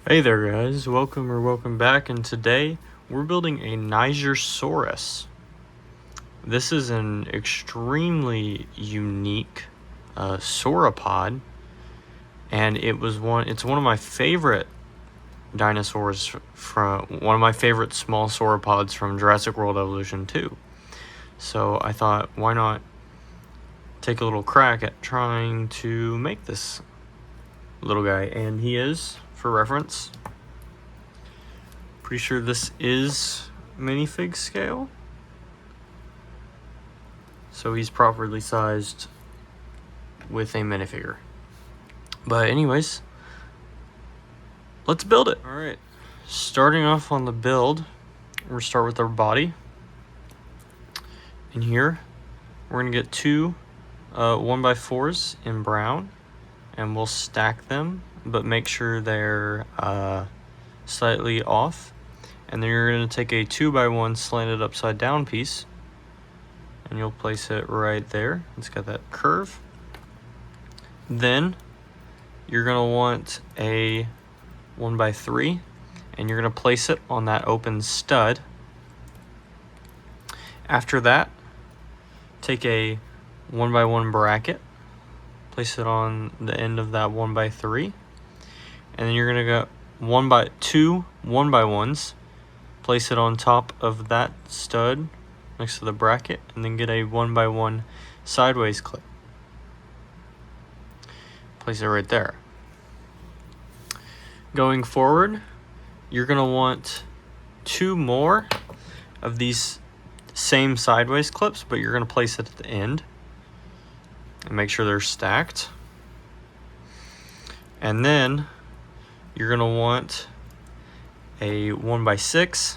Hey there guys, welcome back, and today we're building a Nigersaurus. This is an extremely unique sauropod, and it's one of my favorite dinosaurs from one of my favorite small sauropods from Jurassic World Evolution 2. So I thought, why not take a little crack at trying to make this little guy, and he is, for reference, pretty sure this is minifig scale, so he's properly sized with a minifigure. But anyways, let's build it. All right, starting off on the build, we're gonna start with our body. In here, we're gonna get two 1x4s in brown, and we'll stack them, but make sure they're slightly off. And then you're going to take a 2x1 slanted upside down piece, and you'll place it right there. It's got that curve. Then you're going to want a 1x3, and you're going to place it on that open stud. After that, take a 1x1 bracket, place it on the end of that 1x3, and then you're going to go 2 1x1s, place it on top of that stud next to the bracket, and then get a 1x1 sideways clip. Place it right there. Going forward, you're going to want 2 more of these same sideways clips, but you're going to place it at the end and make sure they're stacked. And then you're going to want a 1x6,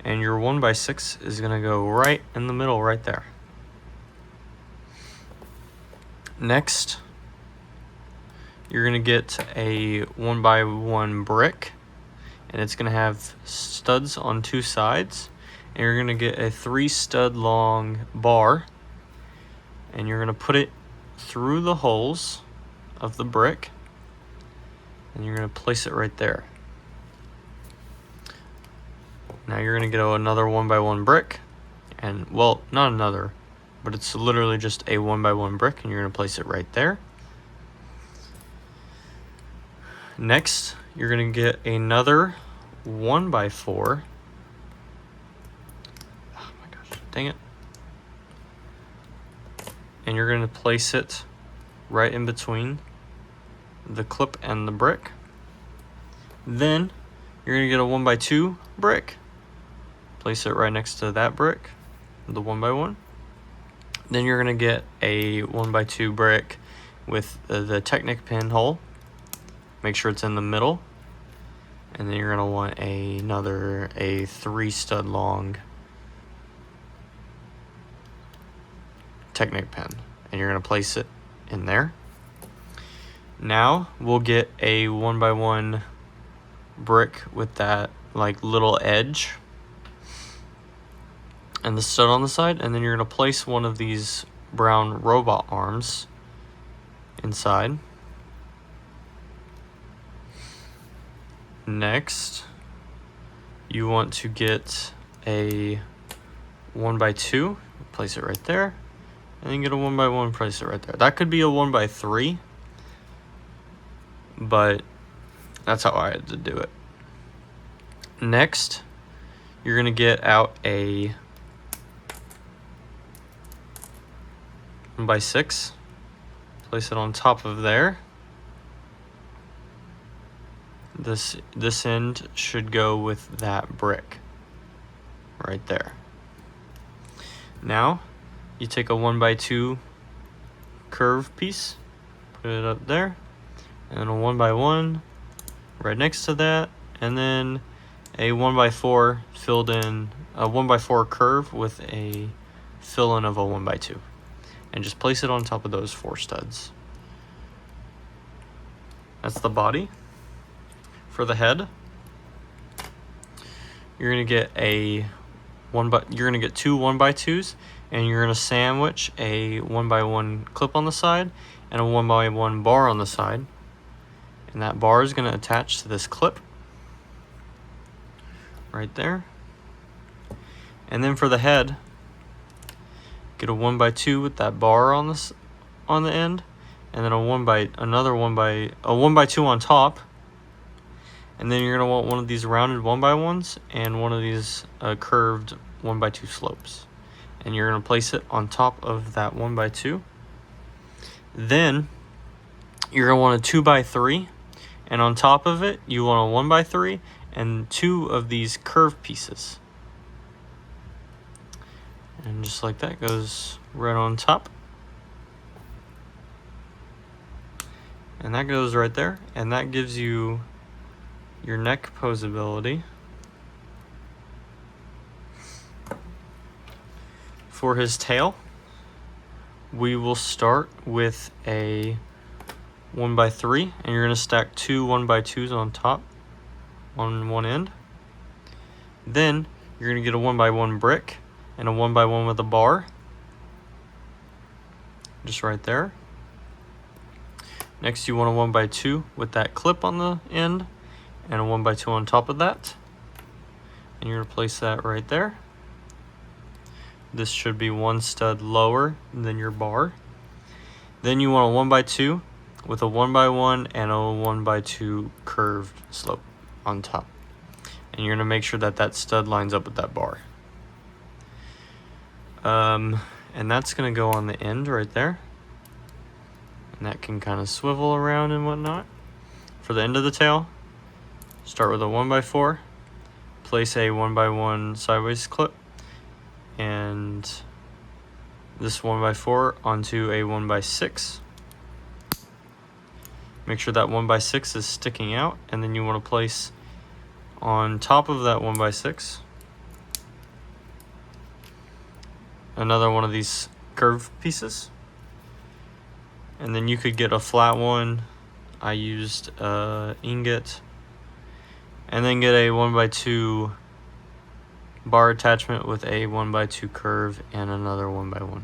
and your 1x6 is going to go right in the middle right there. Next, you're going to get a 1x1 brick, and it's going to have studs on 2 sides, and you're going to get a 3 stud long bar, and you're going to put it through the holes of the brick, and you're going to place it right there. Now you're going to get another 1x1 brick, and well, not another, but it's literally just a 1x1 brick, and you're going to place it right there. Next, you're going to get another 1x4. Oh my gosh, dang it. And you're going to place it right in between the clip and the brick. Then you're going to get a 1x2 brick, place it right next to that brick, the 1x1. Then you're going to get a 1x2 brick with the Technic pin hole. Make sure it's in the middle. And then you're going to want a 3 stud long Technic pin, and you're going to place it in there. Now we'll get a 1x1 brick with that like little edge and the stud on the side, and then you're going to place one of these brown robot arms inside. Next, you want to get a 1x2, place it right there, and then get a 1x1, place it right there. That could be a 1x3, but that's how I had to do it. Next, you're going to get out a 1x6, place it on top of there. This end should go with that brick right there. Now, you take a 1x2 curve piece, put it up there, and a 1x1 right next to that, and then a 1x4 filled in, a 1x4 curve with a fill in of a 1x2, and just place it on top of those 4 studs. That's the body. For the head, you're gonna get you're gonna get 2 1x2s, and you're gonna sandwich a 1x1 clip on the side and a 1x1 bar on the side, And that bar is going to attach to this clip right there. And then for the head, get a 1x2 with that bar on the end, and then another 1x2 on top. And then you're going to want one of these rounded 1x1s and one of these curved 1x2 slopes. And you're going to place it on top of that 1x2. Then you're going to want a 2x3, and on top of it you want a 1x3 and 2 of these curved pieces. And just like that, goes right on top. And that goes right there, and that gives you your neck posability. For his tail, we will start with a 1x3, and you're going to stack 2 1x2s on top on one end. Then you're going to get a 1x1 brick and a 1x1 with a bar, just right there. Next, you want a 1x2 with that clip on the end and a 1x2 on top of that, and you're going to place that right there. This should be one stud lower than your bar. Then you want a 1x2 with a 1x1 and a 1x2 curved slope on top, and you're going to make sure that that stud lines up with that bar. And that's going to go on the end right there, and that can kind of swivel around and whatnot. For the end of the tail, start with a 1x4, place a 1x1 sideways clip, and this 1x4 onto a 1x6. Make sure that 1x6 is sticking out, and then you want to place on top of that 1x6 another one of these curved pieces. And then you could get a flat one. I used ingot. And then get a 1x2 bar attachment with a 1x2 curve and another 1x1.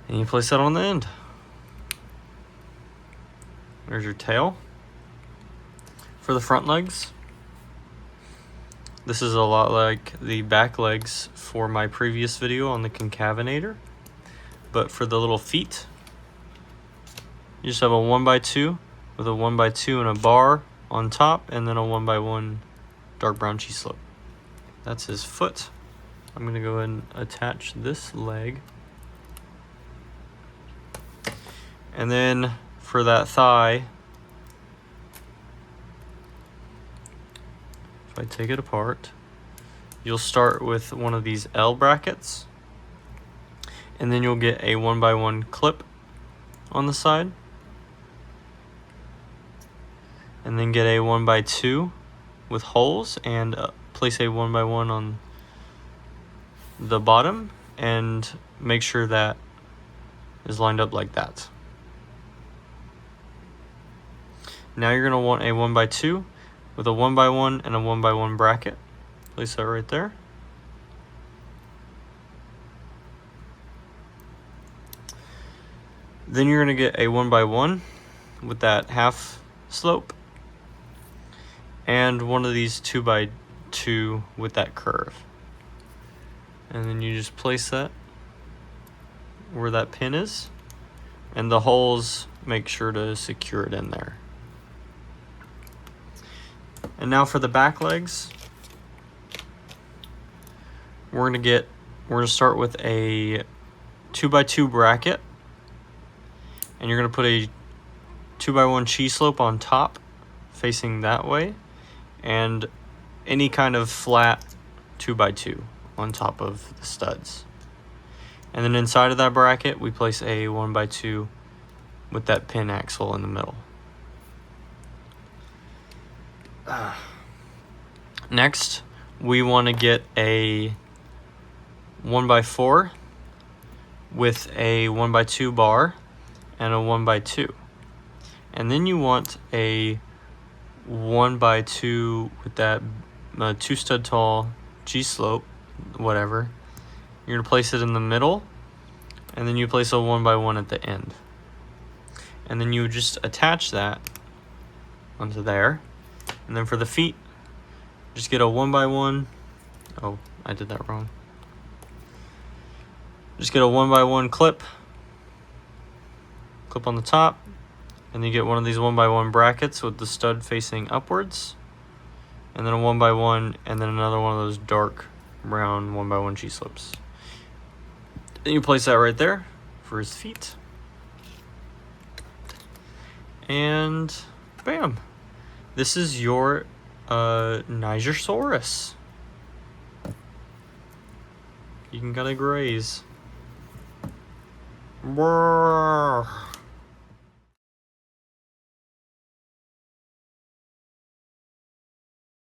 And you place that on the end. There's your tail. For the front legs, this is a lot like the back legs for my previous video on the concavenator. But for the little feet, you just have a 1x2 with a 1x2 and a bar on top, and then a 1x1 dark brown cheese slope. That's his foot. I'm going to go ahead and attach this leg. And then for that thigh, if I take it apart, you'll start with one of these L brackets, and then you'll get a 1x1 clip on the side, and then get a 1x2 with holes, and place a 1x1 on the bottom, and make sure that is lined up like that. Now you're going to want a 1x2 with a 1x1 and a 1x1 bracket. Place that right there. Then you're going to get a 1x1 with that half slope, and one of these 2x2 with that curve. And then you just place that where that pin is, and the holes, make sure to secure it in there. And now for the back legs, we're gonna start with a 2x2 bracket, and you're gonna put a 2x1 cheese slope on top facing that way, and any kind of flat 2x2 on top of the studs. And then inside of that bracket, we place a 1x2 with that pin axle in the middle. Next, we want to get a 1x4 with a 1x2 bar and a 1x2. And then you want a 1x2 with that 2 stud tall G slope, whatever. You're going to place it in the middle, and then you place a 1x1 at the end. and then you just attach that onto there. And then for the feet, just get a 1x1. Oh, I did that wrong. Just get a 1x1 clip on the top, and you get one of these 1x1 brackets with the stud facing upwards, and then a 1x1, and then another one of those dark brown 1x1 G-slips. Then you place that right there for his feet, and bam, this is your Nigersaurus. You can kind of graze. Brrr.